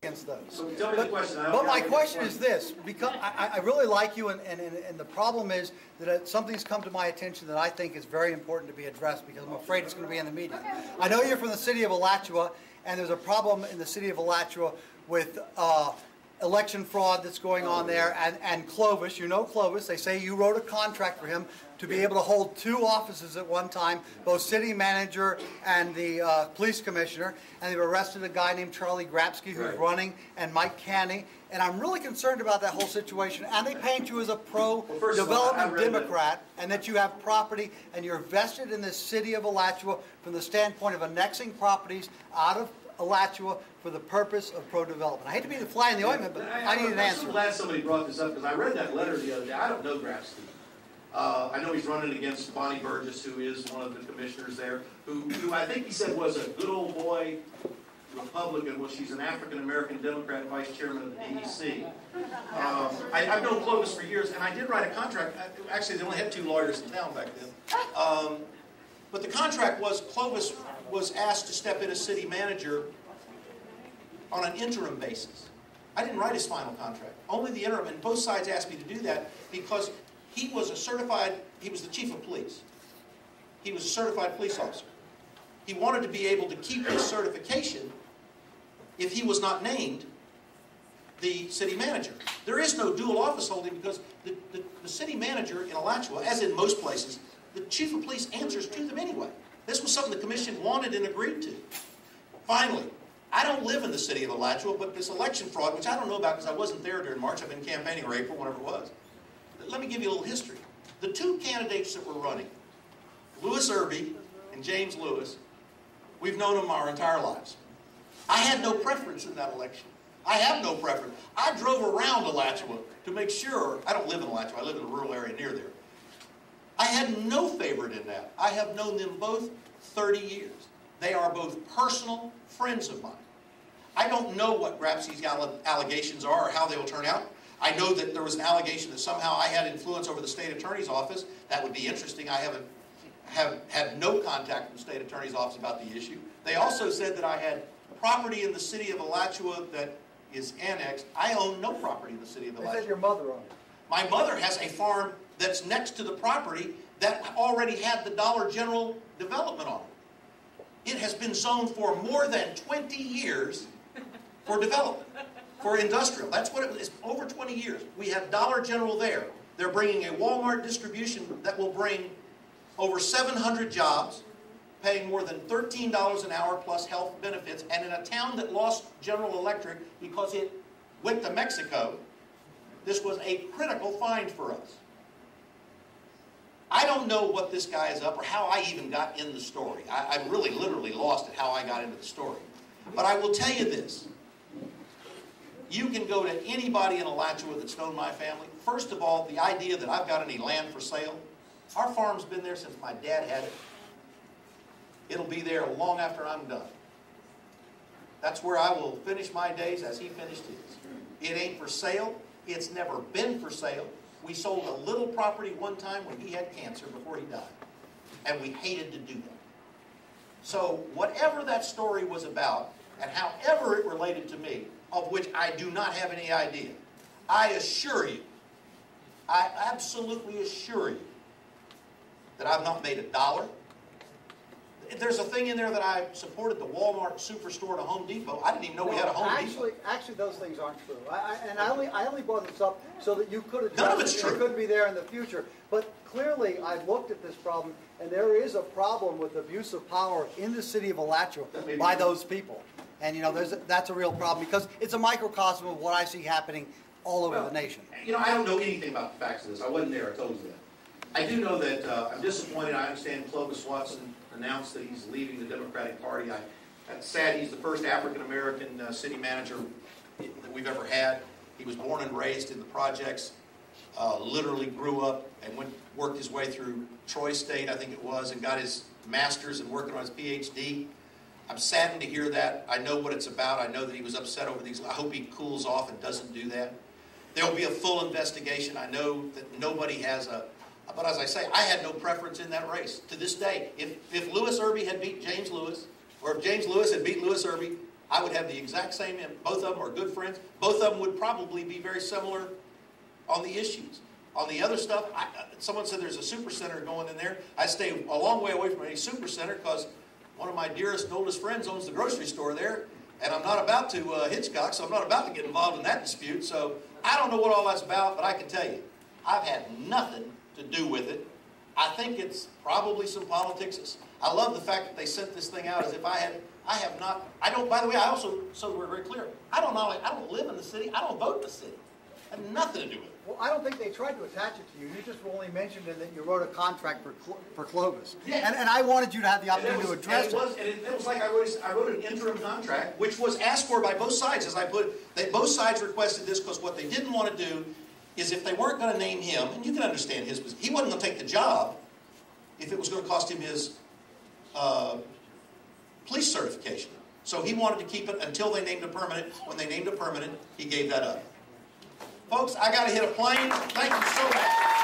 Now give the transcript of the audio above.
against those. So tell me the question. But my question is this, because I really like you, and the problem is that something's come to my attention that I think is very important to be addressed, because I'm afraid it's going to be in the media. I know you're from the City of Alachua, and there's a problem in the City of Alachua with election fraud that's going on there, and Clovis, you know Clovis, they say you wrote a contract for him to be able to hold 2 offices at one time, both city manager and the police commissioner, and they've arrested a guy named Charlie Grapsky who's running, and Mike Canny, and I'm really concerned about that whole situation, and they paint you as a pro-development Democrat, and that you have property, and you're vested in the City of Alachua from the standpoint of annexing properties out of Alachua for the purpose of pro-development. I hate to be the fly in the ointment, but I need an answer. I'm glad somebody brought this up, because I read that letter the other day. I don't know Grapsky. I know he's running against Bonnie Burgess, who is one of the commissioners there, who I think he said was a good old boy Republican. Well, she's an African-American Democrat vice chairman of the DEC. I've known Clovis for years, and I did write a contract. Actually, they only had 2 lawyers in town back then. But the contract was Clovis was asked to step in as city manager on an interim basis. I didn't write his final contract, only the interim, and both sides asked me to do that because he was he was the chief of police. He was a certified police officer. He wanted to be able to keep his certification if he was not named the city manager. There is no dual office holding because the city manager in Alachua, as in most places, the chief of police answers to them anyway. This was something the commission wanted and agreed to. Finally, I don't live in the city of Alachua, but this election fraud, which I don't know about because I wasn't there during March, I've been campaigning, or April, whatever it was. Let me give you a little history. The 2 candidates that were running, Louis Irby and James Lewis, we've known them our entire lives. I had no preference in that election. I have no preference. I drove around Alachua to make sure, I don't live in Alachua, I live in a rural area near there. I had no favorite in that. I have known them both 30 years. They are both personal friends of mine. I don't know what Grapsky's allegations are or how they will turn out. I know that there was an allegation that somehow I had influence over the state attorney's office. That would be interesting. I have had no contact from the state attorney's office about the issue. They also said that I had property in the city of Alachua that is annexed. I own no property in the city of Alachua. They said your mother owned it. My mother has a farm that's next to the property that already had the Dollar General development on it. It has been zoned for more than 20 years for development, for industrial. That's what it is, over 20 years. We have Dollar General there. They're bringing a Walmart distribution that will bring over 700 jobs, paying more than $13 an hour plus health benefits, and in a town that lost General Electric because it went to Mexico, this was a critical find for us. I don't know what this guy is up or how I even got in the story. I'm really literally lost at how I got into the story. But I will tell you this. You can go to anybody in Alachua that's known my family. First of all, the idea that I've got any land for sale, our farm's been there since my dad had it. It'll be there long after I'm done. That's where I will finish my days as he finished his. It ain't for sale. It's never been for sale. We sold a little property one time when he had cancer before he died. And we hated to do that. So whatever that story was about, and however it related to me, of which I do not have any idea, I assure you, I absolutely assure you, that I've not made $1. There's a thing in there that I supported the Walmart Superstore to Home Depot. I didn't even know we had a Home Depot. Actually, those things aren't true. I only brought this up so that you could address None of it's true. It could be there in the future. But clearly, I've looked at this problem, and there is a problem with abuse of power in the city of Alachua by those people. And you know, that's a real problem because it's a microcosm of what I see happening all over the nation. You know, I don't know anything about the facts of this. I wasn't there. I told you that. I do know that I'm disappointed. I understand Clovis Watson announced that he's leaving the Democratic Party. That's sad. He's the first African-American city manager that we've ever had. He was born and raised in the projects, literally grew up and worked his way through Troy State, I think it was, and got his master's and working on his PhD. I'm saddened to hear that. I know what it's about. I know that he was upset over these. I hope he cools off and doesn't do that. There will be a full investigation. I know that nobody has a... But as I say, I had no preference in that race. To this day, if Louis Irby had beat James Lewis, or if James Lewis had beat Louis Irby, I would have the exact same, and both of them are good friends. Both of them would probably be very similar on the issues. On the other stuff, someone said there's a super center going in there. I stay a long way away from any super center because one of my dearest and oldest friends owns the grocery store there, and I'm not about to Hitchcock, so I'm not about to get involved in that dispute. So I don't know what all that's about, but I can tell you, I've had nothing to do with it. I think it's probably some politics. I love the fact that they sent this thing out as if I have not, I don't, by the way, I also, so we're very clear, I don't live in the city, I don't vote in the city. I have nothing to do with it. Well, I don't think they tried to attach it to you. You just only mentioned it that you wrote a contract for Clovis. Yes. And I wanted you to have the opportunity to address it. It was like I wrote an interim contract, which was asked for by both sides. As I put, both sides requested this because what they didn't want to do is if they weren't going to name him, and you can understand his position, he wasn't going to take the job if it was going to cost him his police certification. So he wanted to keep it until they named a permanent. When they named a permanent, he gave that up. Folks, I got to hit a plane. Thank you so much.